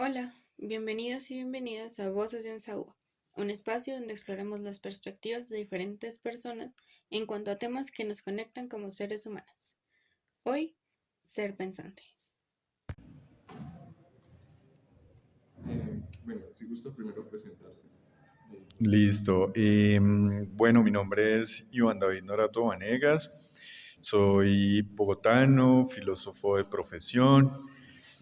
Hola, bienvenidos y bienvenidas a Voces de un Saúl, un espacio donde exploramos las perspectivas de diferentes personas en cuanto a temas que nos conectan como seres humanos. Hoy, ser pensante. Bueno, si gusta primero presentarse. Listo. Bueno, mi nombre es Iván David Norato Vanegas. Soy bogotano, filósofo de profesión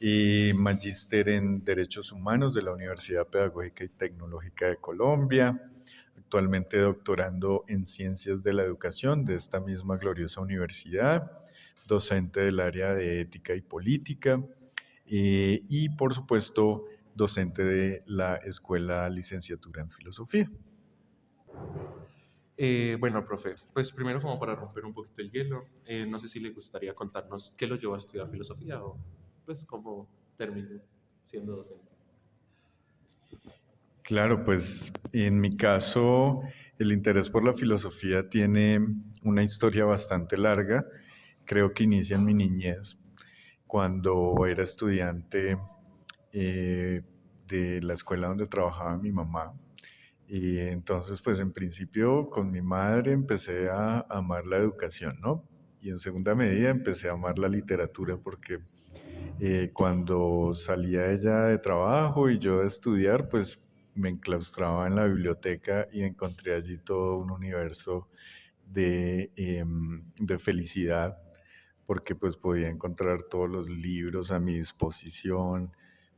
y magíster en Derechos Humanos de la Universidad Pedagógica y Tecnológica de Colombia. Actualmente doctorando en Ciencias de la Educación de esta misma gloriosa universidad, docente del área de Ética y Política y por supuesto docente de la Escuela Licenciatura en Filosofía. Bueno, profe, pues primero como para romper un poquito el hielo, no sé si le gustaría contarnos qué lo llevó a estudiar filosofía o pues cómo terminó siendo docente. Claro, pues en mi caso el interés por la filosofía tiene una historia bastante larga. Creo que inicia en mi niñez, cuando era estudiante de la escuela donde trabajaba mi mamá. Y entonces, pues en principio con mi madre empecé a amar la educación, ¿no? Y en segunda medida empecé a amar la literatura porque cuando salía ella de trabajo y yo de estudiar, pues me enclaustraba en la biblioteca y encontré allí todo un universo de felicidad, porque pues podía encontrar todos los libros a mi disposición,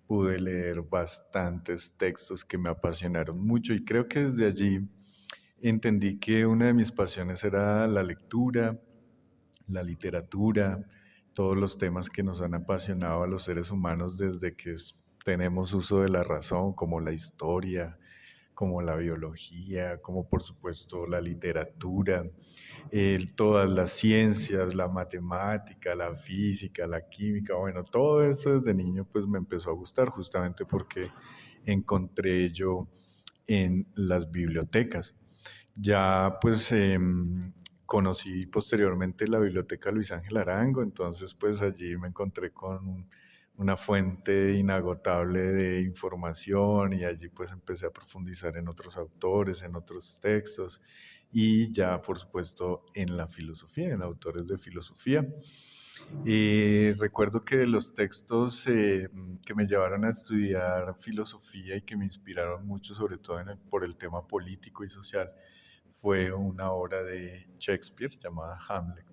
pude leer bastantes textos que me apasionaron mucho y creo que desde allí entendí que una de mis pasiones era la lectura, la literatura, todos los temas que nos han apasionado a los seres humanos desde que tenemos uso de la razón, como la historia, como la biología, como por supuesto la literatura, todas las ciencias, la matemática, la física, la química, bueno, todo eso desde niño pues me empezó a gustar justamente porque encontré yo en las bibliotecas. Ya pues conocí posteriormente la biblioteca Luis Ángel Arango, entonces pues allí me encontré con una fuente inagotable de información y allí pues empecé a profundizar en otros autores, en otros textos y ya por supuesto en la filosofía, en autores de filosofía. Recuerdo que de los textos que me llevaron a estudiar filosofía y que me inspiraron mucho, sobre todo por el tema político y social, fue una obra de Shakespeare llamada Hamlet.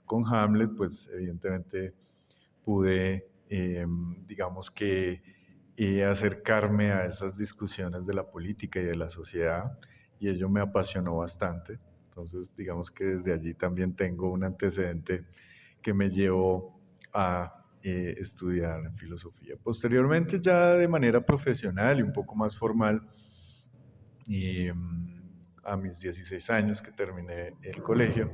Con Hamlet, pues evidentemente pude, digamos que, acercarme a esas discusiones de la política y de la sociedad, y ello me apasionó bastante. Entonces, digamos que desde allí también tengo un antecedente que me llevó a estudiar filosofía. Posteriormente, ya de manera profesional y un poco más formal, y a mis 16 años que terminé el colegio,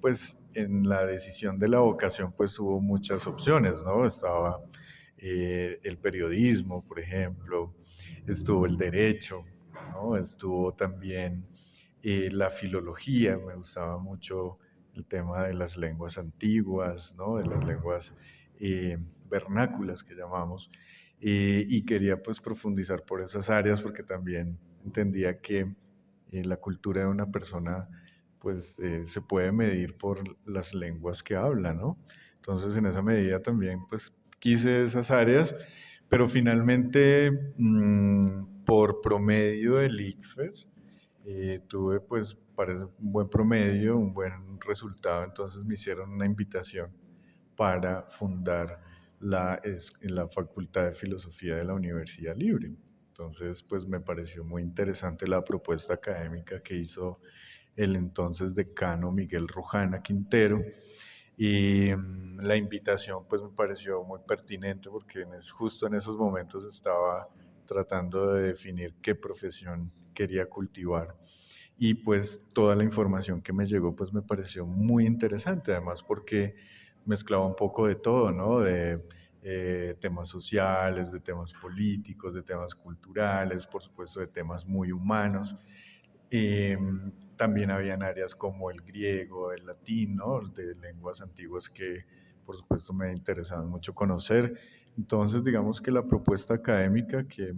pues en la decisión de la vocación pues hubo muchas opciones, ¿no? Estaba el periodismo, por ejemplo, estuvo el derecho, ¿no? Estuvo también la filología, me gustaba mucho el tema de las lenguas antiguas, ¿no? De las lenguas eh, vernáculas que llamamos, y quería pues profundizar por esas áreas porque también entendía que la cultura de una persona pues se puede medir por las lenguas que habla, ¿no? Entonces en esa medida también pues quise esas áreas, pero finalmente por promedio del ICFES tuve pues parece un buen promedio, un buen resultado, entonces me hicieron una invitación para fundar la Facultad de Filosofía de la Universidad Libre. Entonces, pues me pareció muy interesante la propuesta académica que hizo el entonces decano Miguel Rojana Quintero. Y la invitación pues me pareció muy pertinente porque justo en esos momentos estaba tratando de definir qué profesión quería cultivar. Y pues toda la información que me llegó pues me pareció muy interesante, además porque mezclaba un poco de todo, ¿no? De temas sociales, de temas políticos, de temas culturales, por supuesto de temas muy humanos. Eh, También habían áreas como el griego, el latín, ¿no? De lenguas antiguas que por supuesto me interesaban mucho conocer. Entonces, digamos que la propuesta académica que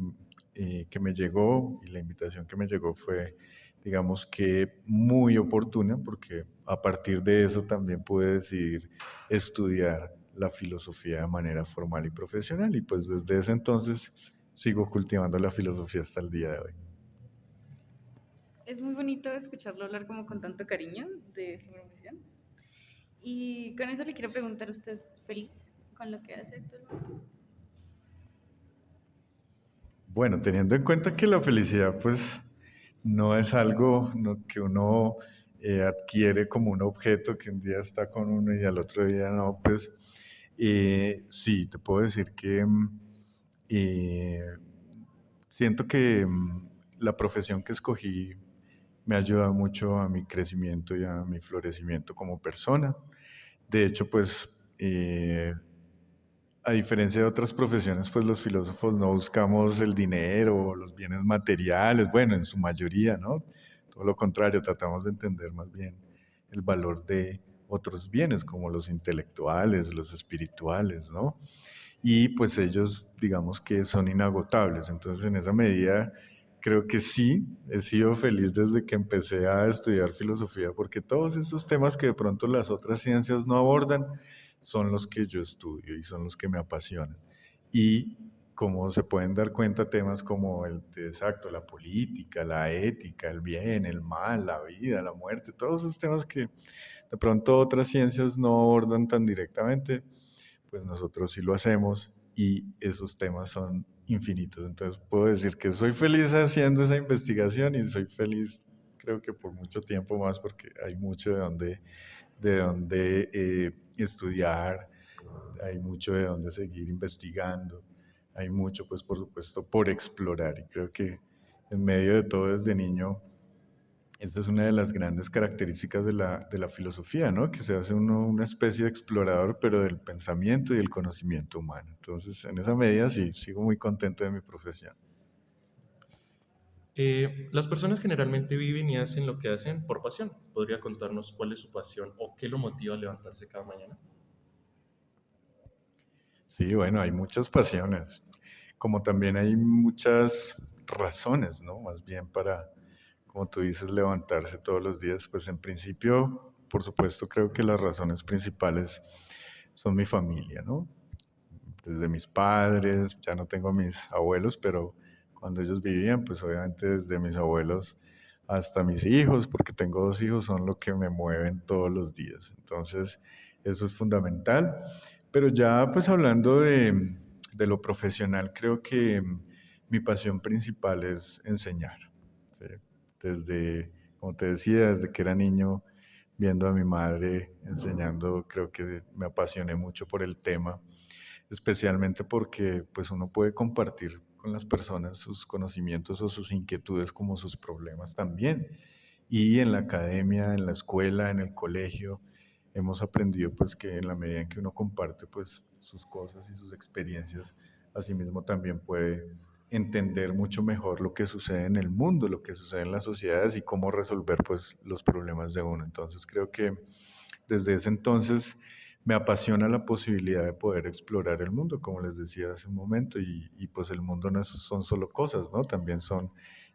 me llegó y la invitación que me llegó fue, digamos que muy oportuna, porque a partir de eso también pude decidir estudiar la filosofía de manera formal y profesional, y pues desde ese entonces sigo cultivando la filosofía hasta el día de hoy. Es muy bonito escucharlo hablar como con tanto cariño de su profesión. Y con eso le quiero preguntar, ¿usted es feliz con lo que hace actualmente? Bueno, teniendo en cuenta que la felicidad pues no es algo que uno adquiere como un objeto que un día está con uno y al otro día no, pues sí, te puedo decir que eh, siento que la profesión que escogí me ha ayudado mucho a mi crecimiento y a mi florecimiento como persona. De hecho, pues a diferencia de otras profesiones, pues los filósofos no buscamos el dinero o los bienes materiales, bueno, en su mayoría, ¿no? Todo lo contrario, tratamos de entender más bien el valor de otros bienes como los intelectuales, los espirituales, ¿no? Y pues ellos, digamos que son inagotables. Entonces, en esa medida, creo que sí, he sido feliz desde que empecé a estudiar filosofía, porque todos esos temas que de pronto las otras ciencias no abordan, son los que yo estudio y son los que me apasionan. Y como se pueden dar cuenta, temas como exacto, la política, la ética, el bien, el mal, la vida, la muerte, todos esos temas que de pronto otras ciencias no abordan tan directamente, pues nosotros sí lo hacemos y esos temas son infinitos. Entonces puedo decir que soy feliz haciendo esa investigación y soy feliz creo que por mucho tiempo más porque hay mucho de donde estudiar, hay mucho de donde seguir investigando, hay mucho pues por supuesto por explorar y creo que en medio de todo desde niño esa es una de las grandes características de la filosofía, ¿no? Que se hace uno una especie de explorador, pero del pensamiento y del conocimiento humano. Entonces, en esa medida sí, sigo muy contento de mi profesión. Las personas generalmente viven y hacen lo que hacen por pasión. ¿Podría contarnos cuál es su pasión o qué lo motiva a levantarse cada mañana? Sí, bueno, hay muchas pasiones, como también hay muchas razones, ¿no? Más bien para, como tú dices, levantarse todos los días. Pues en principio, por supuesto, creo que las razones principales son mi familia, ¿no? Desde mis padres, ya no tengo a mis abuelos, pero cuando ellos vivían, pues obviamente desde mis abuelos hasta mis hijos, porque tengo dos hijos, son lo que me mueven todos los días. Entonces, eso es fundamental. Pero ya pues hablando de lo profesional, creo que mi pasión principal es enseñar. ¿Sí? Desde, como te decía, desde que era niño, viendo a mi madre enseñando, creo que me apasioné mucho por el tema, especialmente porque pues uno puede compartir con las personas sus conocimientos o sus inquietudes como sus problemas también. Y en la academia, en la escuela, en el colegio, hemos aprendido pues que en la medida en que uno comparte pues sus cosas y sus experiencias, asimismo también puede entender mucho mejor lo que sucede en el mundo, lo que sucede en las sociedades y cómo resolver pues los problemas de uno. Entonces creo que desde ese entonces me apasiona la posibilidad de poder explorar el mundo, como les decía hace un momento, y pues el mundo no son solo cosas, ¿no? También son,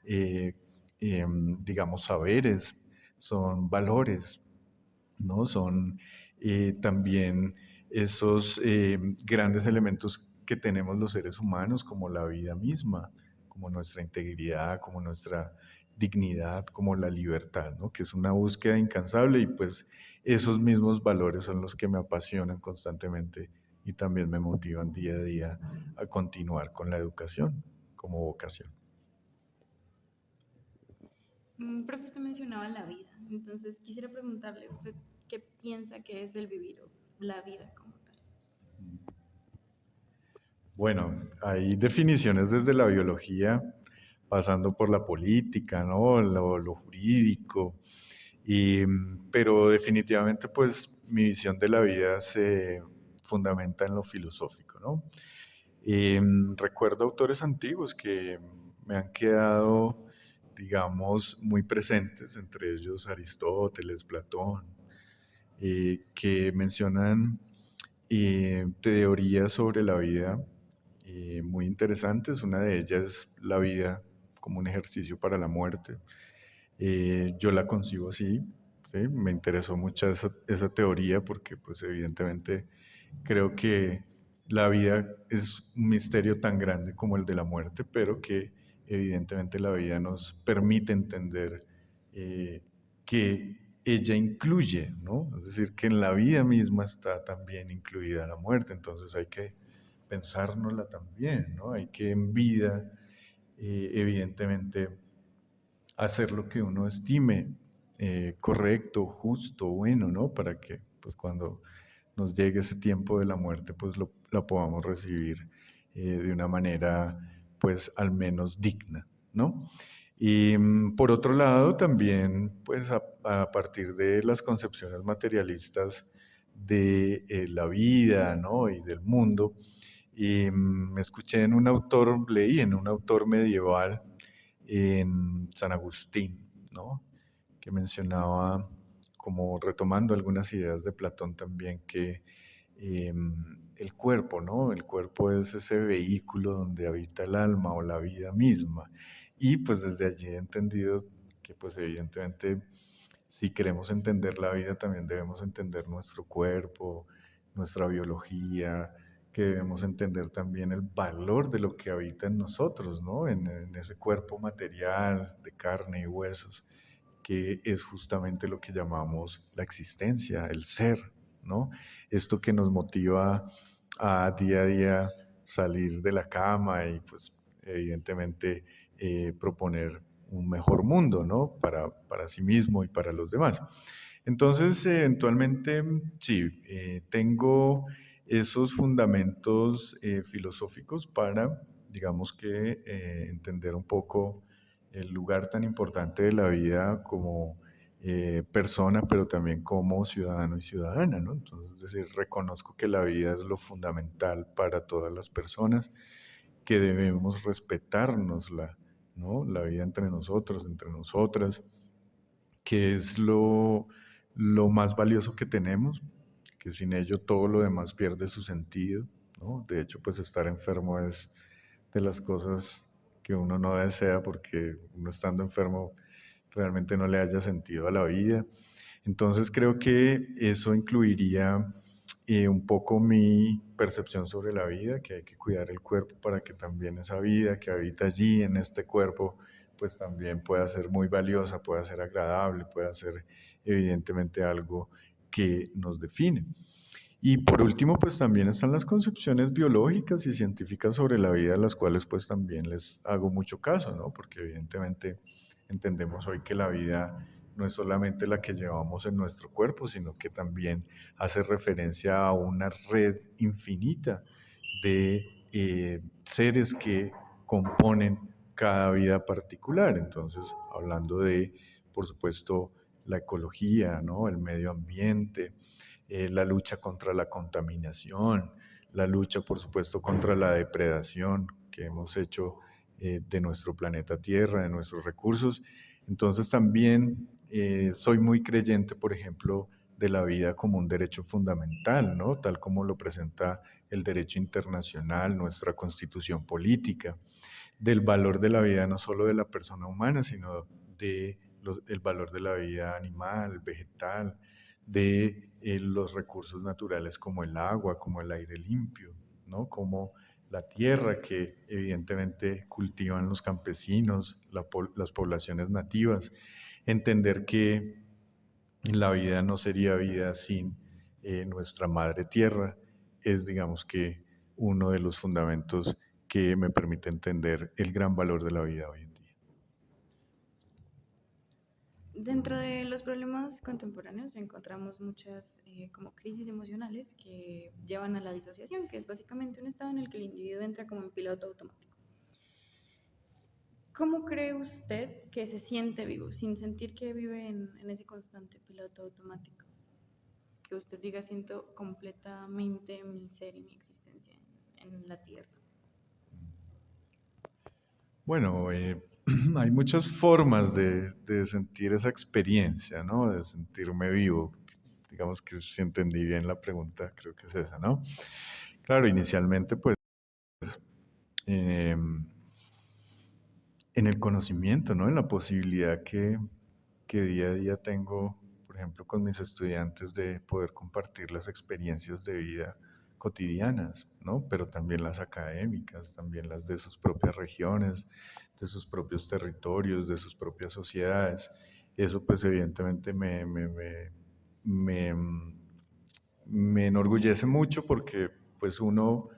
eh, digamos, saberes, son valores, ¿no? Son también esos grandes elementos que tenemos los seres humanos, como la vida misma, como nuestra integridad, como nuestra dignidad, como la libertad, ¿no? Que es una búsqueda incansable y pues esos mismos valores son los que me apasionan constantemente y también me motivan día a día a continuar con la educación como vocación. Profe, usted mencionaba la vida, entonces quisiera preguntarle, ¿usted qué piensa que es el vivir o la vida como tal? Bueno, hay definiciones desde la biología, pasando por la política, ¿no? Lo jurídico, pero definitivamente pues mi visión de la vida se fundamenta en lo filosófico, ¿no? Recuerdo autores antiguos que me han quedado, digamos, muy presentes, entre ellos Aristóteles, Platón, que mencionan teorías sobre la vida muy interesantes. Una de ellas es la vida como un ejercicio para la muerte. Yo la concibo así, ¿sí? Me interesó mucho esa teoría porque pues evidentemente creo que la vida es un misterio tan grande como el de la muerte, pero que evidentemente la vida nos permite entender eh, que ella incluye, ¿no? Es decir, que en la vida misma está también incluida la muerte, entonces hay que pensárnosla también, ¿no? Hay que en vida, evidentemente, hacer lo que uno estime correcto, justo, bueno, ¿no? Para que pues cuando nos llegue ese tiempo de la muerte, pues la podamos recibir de una manera pues al menos digna, ¿no? Y por otro lado, también pues a partir de las concepciones materialistas de la vida, ¿no? Y del mundo, y escuché en un autor, leí en un autor medieval, en San Agustín, ¿no? Que mencionaba, como retomando algunas ideas de Platón también, que el cuerpo, ¿no? El cuerpo es ese vehículo donde habita el alma o la vida misma. Y pues desde allí he entendido que pues evidentemente si queremos entender la vida también debemos entender nuestro cuerpo, nuestra biología, que debemos entender también el valor de lo que habita en nosotros, ¿no? En ese cuerpo material de carne y huesos, que es justamente lo que llamamos la existencia, el ser, ¿no? Esto que nos motiva a día salir de la cama y pues evidentemente proponer un mejor mundo, ¿no? Para sí mismo y para los demás. Entonces, eventualmente, sí, tengo esos fundamentos filosóficos para, digamos que, entender un poco el lugar tan importante de la vida como persona, pero también como ciudadano y ciudadana, ¿no? Entonces, es decir, reconozco que la vida es lo fundamental para todas las personas, que debemos respetárnosla, ¿no? La vida entre nosotros, entre nosotras, que es lo más valioso que tenemos, que sin ello todo lo demás pierde su sentido, ¿no? De hecho, pues estar enfermo es de las cosas que uno no desea porque uno estando enfermo realmente no le haya sentido a la vida. Entonces creo que eso incluiría un poco mi percepción sobre la vida, que hay que cuidar el cuerpo para que también esa vida que habita allí en este cuerpo, pues también pueda ser muy valiosa, pueda ser agradable, pueda ser evidentemente algo que nos define. Y por último, pues también están las concepciones biológicas y científicas sobre la vida, a las cuales pues también les hago mucho caso, ¿no? Porque evidentemente entendemos hoy que la vida no es solamente la que llevamos en nuestro cuerpo, sino que también hace referencia a una red infinita de seres que componen cada vida particular. Entonces, hablando de, por supuesto, la ecología, ¿no? El medio ambiente, la lucha contra la contaminación, la lucha, por supuesto, contra la depredación que hemos hecho de nuestro planeta Tierra, de nuestros recursos. Entonces también soy muy creyente, por ejemplo, de la vida como un derecho fundamental, ¿no? Tal como lo presenta el derecho internacional, nuestra constitución política, del valor de la vida no solo de la persona humana, sino de el valor de la vida animal, vegetal, de los recursos naturales como el agua, como el aire limpio, ¿no? Como la tierra que evidentemente cultivan los campesinos, las poblaciones nativas. Entender que la vida no sería vida sin nuestra madre tierra es, digamos que, uno de los fundamentos que me permite entender el gran valor de la vida hoy en día. Dentro de los problemas contemporáneos encontramos muchas como crisis emocionales que llevan a la disociación, que es básicamente un estado en el que el individuo entra como en piloto automático. ¿Cómo cree usted que se siente vivo sin sentir que vive en ese constante piloto automático? Que usted diga, siento completamente mi ser y mi existencia en la Tierra. Bueno, hay muchas formas de sentir esa experiencia, ¿no? De sentirme vivo. Digamos que si entendí bien la pregunta, creo que es esa, ¿no? Claro, inicialmente pues em, en el conocimiento, ¿no? En la posibilidad que día a día tengo, por ejemplo, con mis estudiantes de poder compartir las experiencias de vida cotidianas, ¿no? Pero también las académicas, también las de sus propias regiones, de sus propios territorios, de sus propias sociedades. Eso pues evidentemente me, me enorgullece mucho porque pues uno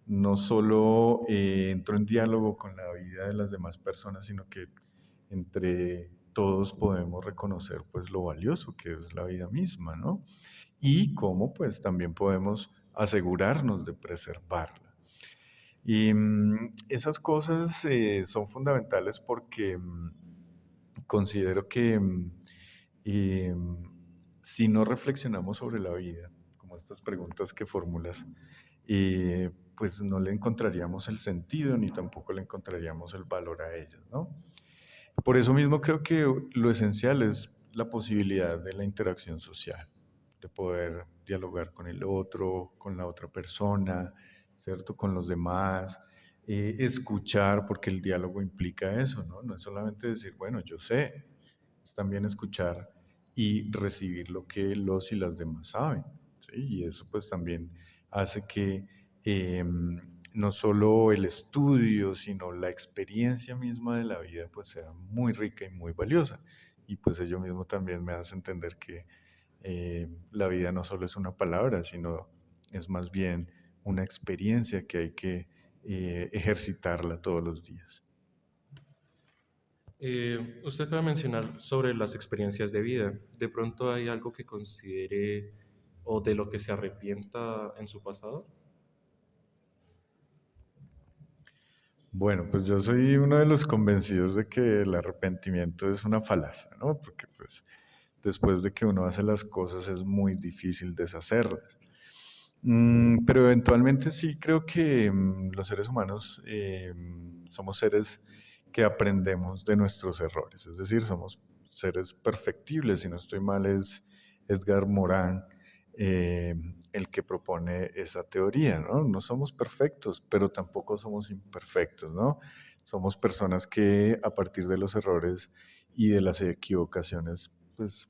no solo entró en diálogo con la vida de las demás personas, sino que entre todos podemos reconocer pues lo valioso que es la vida misma, ¿no? Y cómo pues también podemos asegurarnos de preservarla. Y esas cosas son fundamentales porque considero que eh, si no reflexionamos sobre la vida, como estas preguntas que formulas, pues no le encontraríamos el sentido ni tampoco le encontraríamos el valor a ellas, ¿no? Por eso mismo creo que lo esencial es la posibilidad de la interacción social, de poder dialogar con el otro, con la otra persona, ¿cierto? Con los demás, escuchar, porque el diálogo implica eso, ¿no? No es solamente decir, bueno, yo sé, es también escuchar y recibir lo que los y las demás saben, ¿sí? Y eso pues también hace que no solo el estudio, sino la experiencia misma de la vida pues sea muy rica y muy valiosa. Y pues ello mismo también me hace entender que la vida no solo es una palabra, sino es más bien una experiencia que hay que ejercitarla todos los días. Usted acaba de mencionar sobre las experiencias de vida. ¿De pronto hay algo que considere o de lo que se arrepienta en su pasado? Bueno, pues yo soy uno de los convencidos de que el arrepentimiento es una falacia, ¿no? Porque pues después de que uno hace las cosas es muy difícil deshacerlas. Pero eventualmente sí creo que los seres humanos somos seres que aprendemos de nuestros errores, es decir, somos seres perfectibles, si no estoy mal es Edgar Morin eh, el que propone esa teoría, ¿no? No somos perfectos, pero tampoco somos imperfectos, ¿no? Somos personas que a partir de los errores y de las equivocaciones, pues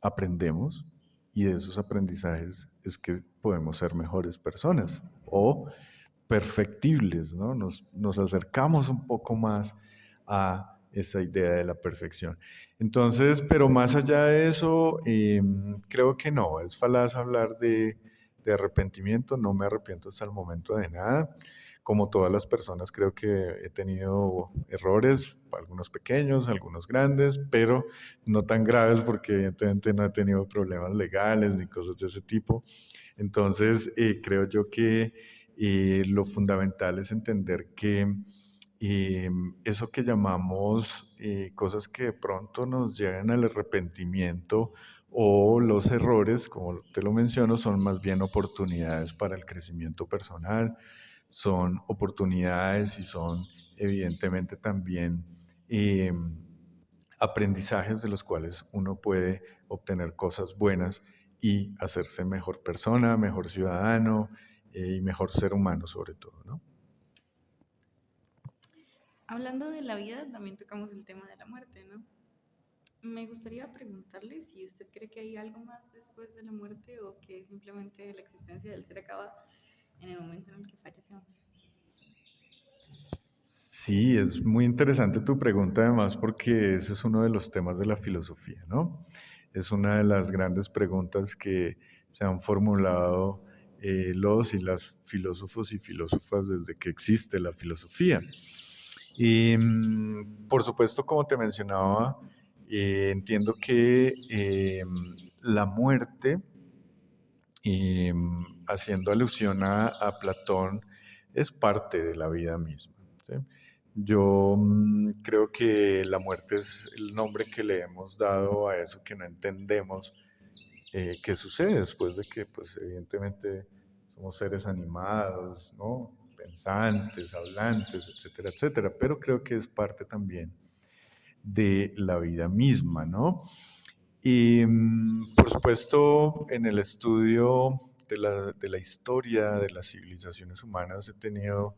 aprendemos y de esos aprendizajes es que podemos ser mejores personas o perfectibles, ¿no? Nos acercamos un poco más a esa idea de la perfección. Entonces, pero más allá de eso, creo que no, es falaz hablar de arrepentimiento, no me arrepiento hasta el momento de nada. Como todas las personas, creo que he tenido errores, algunos pequeños, algunos grandes, pero no tan graves porque evidentemente no he tenido problemas legales ni cosas de ese tipo. Entonces, creo yo que lo fundamental es entender que eso que llamamos cosas que de pronto nos llegan al arrepentimiento o los errores, como te lo menciono, son más bien oportunidades para el crecimiento personal, son oportunidades y son evidentemente también eh, aprendizajes de los cuales uno puede obtener cosas buenas y hacerse mejor persona, mejor ciudadano y mejor ser humano sobre todo, ¿no? Hablando de la vida, también tocamos el tema de la muerte, ¿no? Me gustaría preguntarle si usted cree que hay algo más después de la muerte o que simplemente la existencia del ser acaba en el momento en el que fallecemos. Sí, es muy interesante tu pregunta además porque ese es uno de los temas de la filosofía, ¿no? Es una de las grandes preguntas que se han formulado los y las filósofos y filósofas desde que existe la filosofía. Y por supuesto, como te mencionaba, entiendo que la muerte, haciendo alusión a Platón, es parte de la vida misma, ¿sí? Yo creo que la muerte es el nombre que le hemos dado a eso que no entendemos qué sucede después de que, pues, evidentemente somos seres animados, ¿no? Pensantes, hablantes, etcétera, etcétera, pero creo que es parte también de la vida misma, ¿no? Y por supuesto, en el estudio de la historia de las civilizaciones humanas he tenido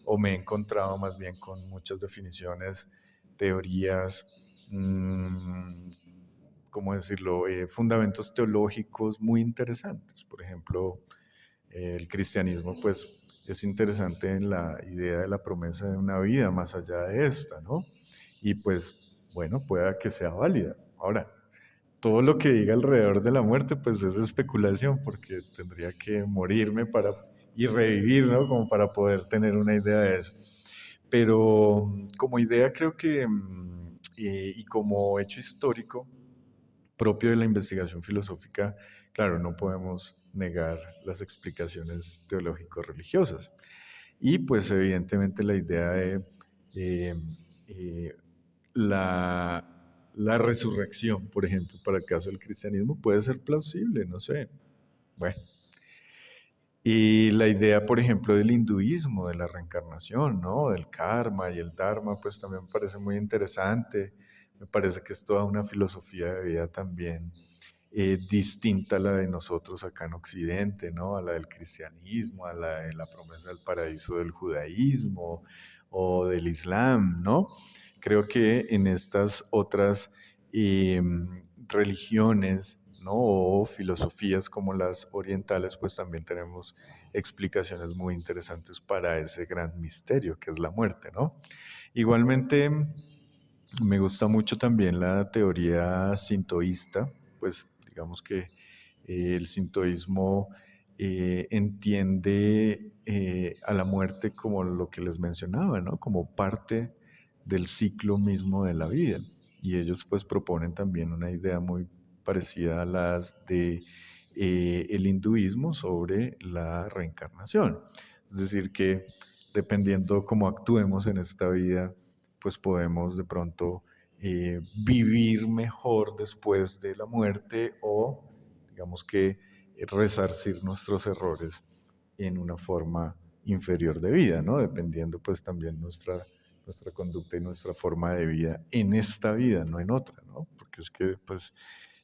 o me he encontrado más bien con muchas definiciones, teorías, ¿cómo decirlo?, fundamentos teológicos muy interesantes. Por ejemplo, el cristianismo, pues, es interesante en la idea de la promesa de una vida más allá de esta, ¿no? Y pues, bueno, pueda que sea válida. Ahora, todo lo que diga alrededor de la muerte, pues es especulación, porque tendría que morirme y revivir, ¿no? Como para poder tener una idea de eso. Pero como idea creo que, y como hecho histórico propio de la investigación filosófica, claro, no podemos negar las explicaciones teológico-religiosas. Y pues evidentemente la idea de eh, eh, la resurrección, por ejemplo, para el caso del cristianismo, puede ser plausible, no sé. Bueno. Y la idea, por ejemplo, del hinduismo, de la reencarnación, ¿no? Del karma y el dharma, pues también me parece muy interesante. Me parece que es toda una filosofía de vida también distinta a la de nosotros acá en Occidente, ¿no? A la del cristianismo, a la de la promesa del paraíso del judaísmo o del islam, ¿no? Creo que en estas otras eh, religiones, ¿no? O filosofías como las orientales, pues también tenemos explicaciones muy interesantes para ese gran misterio que es la muerte, ¿no? Igualmente, me gusta mucho también la teoría sintoísta, pues digamos que el sintoísmo entiende a la muerte como lo que les mencionaba, ¿no? Como parte del ciclo mismo de la vida. Y ellos pues proponen también una idea muy parecida a las de el hinduismo sobre la reencarnación. Es decir, que dependiendo cómo actuemos en esta vida, pues podemos de pronto vivir mejor después de la muerte o digamos que resarcir nuestros errores en una forma inferior de vida, ¿no? Dependiendo pues también nuestra conducta y nuestra forma de vida en esta vida, no en otra, ¿no? Porque es que pues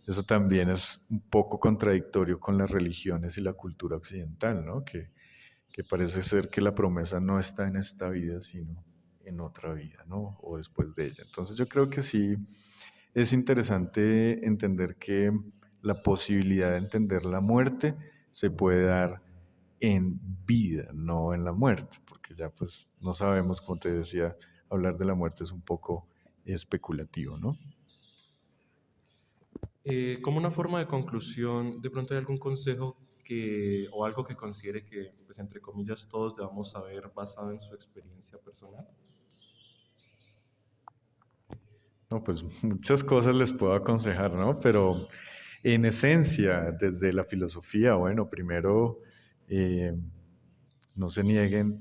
eso también es un poco contradictorio con las religiones y la cultura occidental, ¿no? Que parece ser que la promesa no está en esta vida, sino en otra vida, ¿no? O después de ella. Entonces yo creo que sí es interesante entender que la posibilidad de entender la muerte se puede dar en vida, no en la muerte, porque ya pues no sabemos, como te decía, hablar de la muerte es un poco especulativo, ¿no? Como una forma de conclusión, ¿de pronto hay algún consejo o algo que considere que, pues, entre comillas, todos debamos saber basado en su experiencia personal? No, pues muchas cosas les puedo aconsejar, ¿no? Pero en esencia, desde la filosofía, bueno, primero, eh, no se nieguen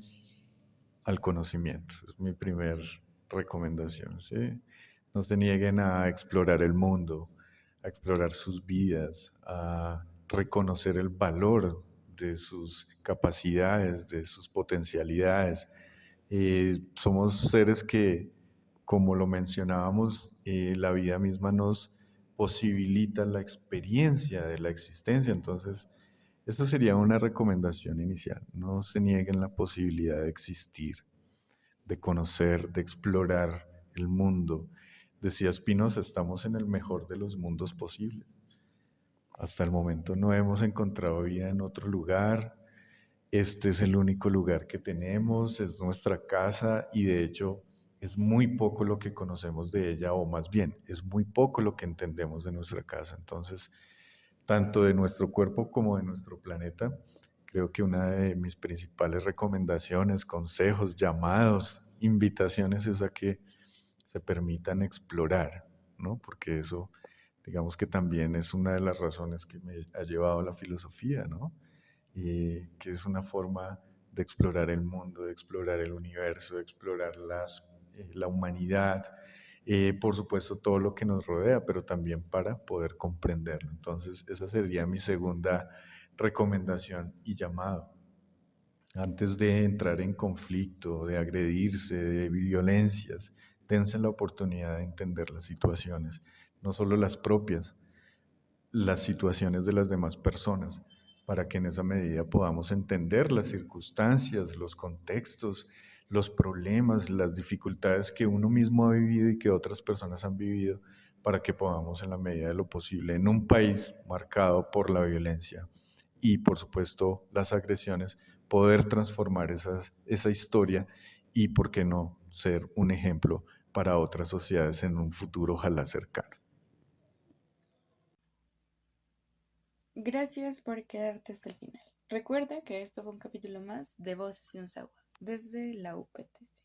al conocimiento. Es mi primer recomendación, ¿sí? No se nieguen a explorar el mundo, a explorar sus vidas, a reconocer el valor de sus capacidades, de sus potencialidades. Somos seres que, como lo mencionábamos, la vida misma nos posibilita la experiencia de la existencia. Entonces, esa sería una recomendación inicial. No se nieguen la posibilidad de existir, de conocer, de explorar el mundo. Decía Spinoza, estamos en el mejor de los mundos posibles. Hasta el momento no hemos encontrado vida en otro lugar. Este es el único lugar que tenemos, es nuestra casa y de hecho es muy poco lo que conocemos de ella, o más bien, es muy poco lo que entendemos de nuestra casa. Entonces, tanto de nuestro cuerpo como de nuestro planeta, creo que una de mis principales recomendaciones, consejos, llamados, invitaciones es a que se permitan explorar, ¿no? Porque eso, digamos que también es una de las razones que me ha llevado a la filosofía, ¿no? Que es una forma de explorar el mundo, de explorar el universo, de explorar la humanidad, por supuesto todo lo que nos rodea, pero también para poder comprenderlo. Entonces, esa sería mi segunda recomendación y llamado. Antes de entrar en conflicto, de agredirse, de violencias, dense la oportunidad de entender las situaciones, no solo las propias, las situaciones de las demás personas, para que en esa medida podamos entender las circunstancias, los contextos, los problemas, las dificultades que uno mismo ha vivido y que otras personas han vivido, para que podamos, en la medida de lo posible, en un país marcado por la violencia y, por supuesto, las agresiones, poder transformar esa historia y, ¿por qué no?, ser un ejemplo para otras sociedades en un futuro, ojalá cercano. Gracias por quedarte hasta el final. Recuerda que esto fue un capítulo más de Voces de un Sagua, desde la UPTC.